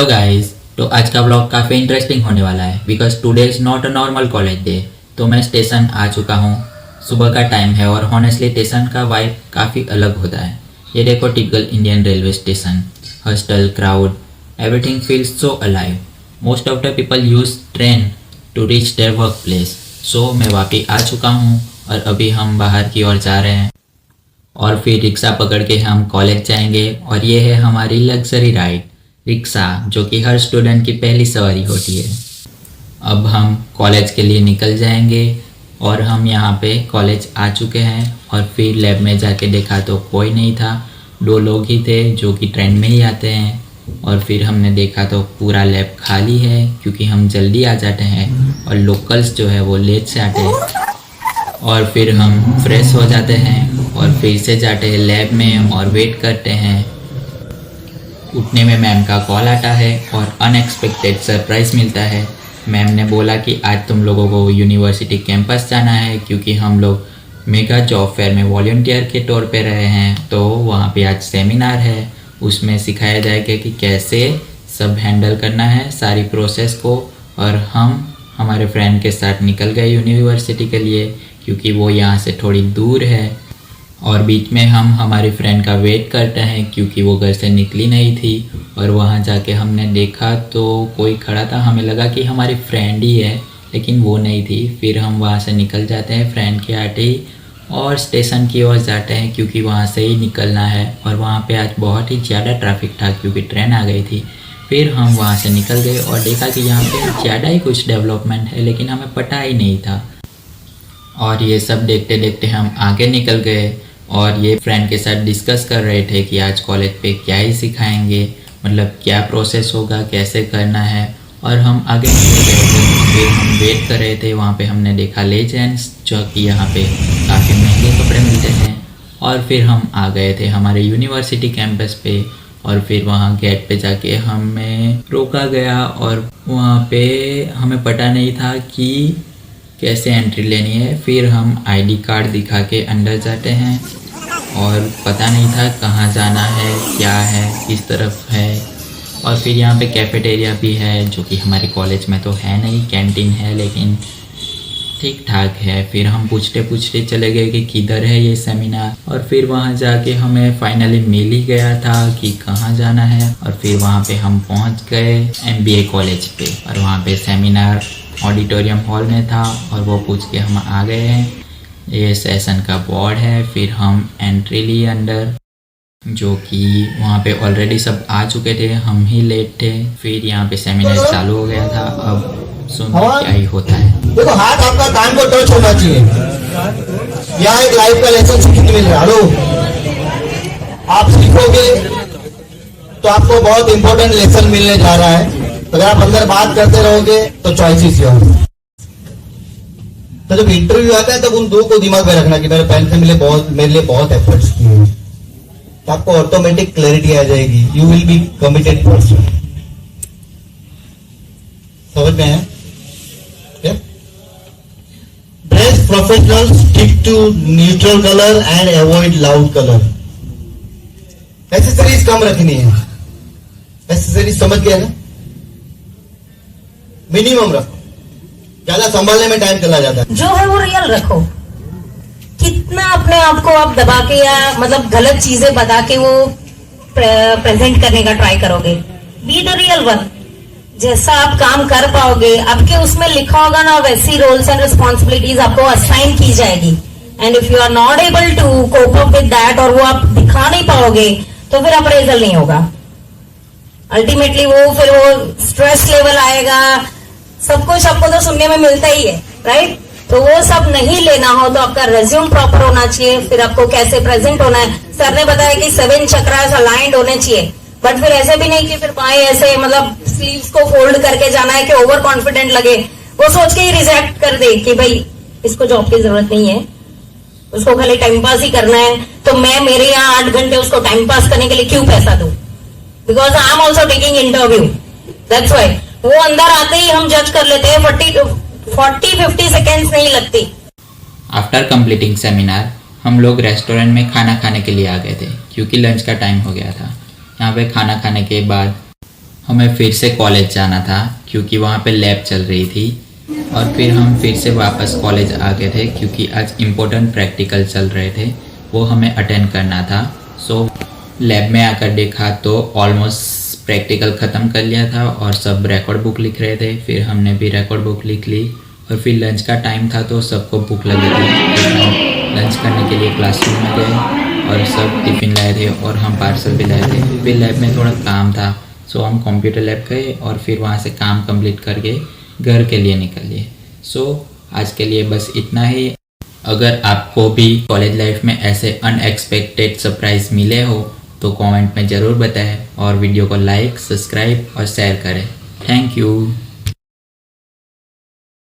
Hello guys. तो आज का व्लॉग काफ़ी इंटरेस्टिंग होने वाला है because today is not a normal college day. तो मैं स्टेशन आ चुका हूँ, सुबह का टाइम है और हॉनेस्टली स्टेशन का वाइब काफ़ी अलग होता है। ये देखो typical Indian railway station, hostel, crowd, everything feels so alive. Most of the people use train to reach their work place. So मैं वापस आ चुका हूँ और अभी हम बाहर की ओर जा रहे हैं और फिर रिक्शा पकड़ के हम कॉलेज जाएंगे। और ये है हमारी लग्जरी राइड रिक्शा, जो कि हर स्टूडेंट की पहली सवारी होती है। अब हम कॉलेज के लिए निकल जाएंगे और हम यहाँ पे कॉलेज आ चुके हैं। और फिर लैब में जाके देखा तो कोई नहीं था, 2 लोग ही थे जो कि ट्रेन में ही आते हैं। और फिर हमने देखा तो पूरा लैब खाली है क्योंकि हम जल्दी आ जाते हैं और लोकल्स जो है वो लेट से आते हैं। और फिर हम फ्रेश हो जाते हैं और फिर से जाते हैं लैब में और वेट करते हैं। उठने में मैम का कॉल आता है और अनएक्सपेक्टेड सरप्राइज़ मिलता है। मैम ने बोला कि आज तुम लोगों को यूनिवर्सिटी कैंपस जाना है क्योंकि हम लोग मेगा जॉब फेयर में वॉलंटियर के तौर पे रहे हैं। तो वहाँ पे आज सेमिनार है, उसमें सिखाया जाएगा कि कैसे सब हैंडल करना है सारी प्रोसेस को। और हम हमारे फ्रेंड के साथ निकल गए यूनिवर्सिटी के लिए क्योंकि वो यहाँ से थोड़ी दूर है। और बीच में हम हमारी फ्रेंड का वेट करते हैं क्योंकि वो घर से निकली नहीं थी। और वहाँ जाके हमने देखा तो कोई खड़ा था, हमें लगा कि हमारी फ्रेंड ही है लेकिन वो नहीं थी। फिर हम वहाँ से निकल जाते हैं फ्रेंड के आते ही और स्टेशन की ओर जाते हैं क्योंकि वहाँ से ही निकलना है। और वहाँ पे आज बहुत ही ज़्यादा ट्रैफिक था क्योंकि ट्रेन आ गई थी। फिर हम वहाँ से निकल गए और देखा कि यहाँ पे ज़्यादा ही कुछ डेवलपमेंट है लेकिन हमें पता ही नहीं था। और ये सब देखते देखते हम आगे निकल गए और ये फ्रेंड के साथ डिस्कस कर रहे थे कि आज कॉलेज पे क्या ही सिखाएंगे, मतलब क्या प्रोसेस होगा, कैसे करना है। और हम आगे निकल गए थे। फिर हम वेट कर रहे थे, वहाँ पे हमने देखा लेजेंड्स, जो कि यहाँ पे काफ़ी महंगे कपड़े मिलते हैं। और फिर हम आ गए थे हमारे यूनिवर्सिटी कैंपस पे। और फिर वहाँ गेट पे जाके हमें रोका गया और वहाँ पे हमें पता नहीं था कि कैसे एंट्री लेनी है। फिर हम आईडी कार्ड दिखा के अंदर जाते हैं और पता नहीं था कहाँ जाना है, क्या है, किस तरफ है। और फिर यहाँ पे कैफेटेरिया भी है जो कि हमारे कॉलेज में तो है नहीं, कैंटीन है लेकिन ठीक ठाक है। फिर हम पूछते पूछते चले गए कि किधर है ये सेमिनार। और फिर वहाँ जाके हमें फाइनली मिल ही गया था कि कहाँ जाना है। और फिर वहाँ पे हम पहुँच गए MBA कॉलेज पे और वहाँ पे सेमिनार ऑडिटोरियम हॉल में था और वो पूछ के हम आ गए हैं। ये सेशन का बोर्ड है। फिर हम एंट्री लिए अंदर, जो कि वहाँ पे ऑलरेडी सब आ चुके थे, हम ही लेट थे। फिर यहाँ पे सेमिनार चालू हो गया था। अब सुनो क्या ही होता है। देखो, हाथ आपका कान को टच होना चाहिए। यहाँ एक लाइफ का लेसन सीखने मिल रहा है। हेलो, आप सीखोगे तो आपको बहुत इंपॉर्टेंट लेसन मिलने जा रहा है। अगर आप अंदर बात करते रहोगे तो चॉइसेस ये होंगे। तो जब इंटरव्यू आता है तब उन 2 को दिमाग में रखना कि मेरे पेरेंट्स ने मेरे लिए बहुत एफर्ट्स किए, तो आपको ऑटोमेटिक क्लैरिटी आ जाएगी। You will be committed person. समझ में है? Dress professional, stick to neutral colour and avoid loud colour. Accessories कम रखनी है। एसेसरीज समझ गया ना? मिनिमम रखो, ज्यादा संभालने में टाइम चला जाता है। जो है वो रियल रखो। कितना अपने आप को आप दबा के या मतलब गलत चीजें बता के वो प्रेजेंट करने का ट्राई करोगे। Be the real one. जैसा आप काम कर पाओगे, आपके उसमें लिखा होगा ना, वैसी रोल्स एंड रिस्पॉन्सिबिलिटीज आपको असाइन की जाएगी। And if you are not able to cope up with that और वो आप दिखा नहीं पाओगे तो फिर अप्रेजल नहीं होगा। अल्टीमेटली फिर वो स्ट्रेस लेवल आएगा। सब कुछ आपको तो सुनने में मिलता ही है, राइट? तो वो सब नहीं लेना हो तो आपका रेज्यूम प्रॉपर होना चाहिए। फिर आपको कैसे प्रेजेंट होना है। सर ने बताया कि 7 चक्रास अलाइंड होने चाहिए, बट फिर ऐसे भी नहीं कि फिर बाएं ऐसे मतलब स्लीव्स को फोल्ड करके जाना है कि ओवर कॉन्फिडेंट लगे। वो सोच के ही रिजेक्ट कर दे कि भाई इसको जॉब की जरूरत नहीं है, उसको खाली टाइम पास ही करना है। तो मैं मेरे यहाँ 8 घंटे उसको टाइम पास करने के लिए क्यों पैसा दूं? Because I am also taking interview, that's why. वो अंदर आते ही हम जज कर लेते हैं। 40-50 सेकेंड्स नहीं लगती। आफ्टर कंप्लीटिंग सेमिनार हम लोग रेस्टोरेंट में खाना खाने के लिए आ गए थे क्योंकि लंच का टाइम हो गया था। यहाँ पे खाना खाने के बाद हमें फिर से कॉलेज जाना था क्योंकि वहाँ पे लैब चल रही थी और फिर हम फिर से वापस कॉलेज आ गए थे क्योंकि आज इम्पोर्टेंट प्रैक्टिकल चल रहे थे, वो हमें अटेंड करना था। सो लैब में आकर देखा तो ऑलमोस्ट प्रैक्टिकल ख़त्म कर लिया था और सब रिकॉर्ड बुक लिख रहे थे। फिर हमने भी रिकॉर्ड बुक लिख ली और फिर लंच का टाइम था तो सबको भूख लगी थी। फिर हम लंच करने के लिए क्लासरूम में गए और सब टिफ़िन लाए थे और हम पार्सल भी लाए थे। फिर लैब में थोड़ा काम था सो हम कंप्यूटर लैब गए और फिर वहाँ से काम कंप्लीट करके घर के लिए निकल लिए। सो आज के लिए बस इतना ही। अगर आपको भी कॉलेज लाइफ में ऐसे अनएक्सपेक्टेड सरप्राइज मिले हो तो कमेंट में ज़रूर बताएं और वीडियो को लाइक, सब्सक्राइब और शेयर करें। Thank you.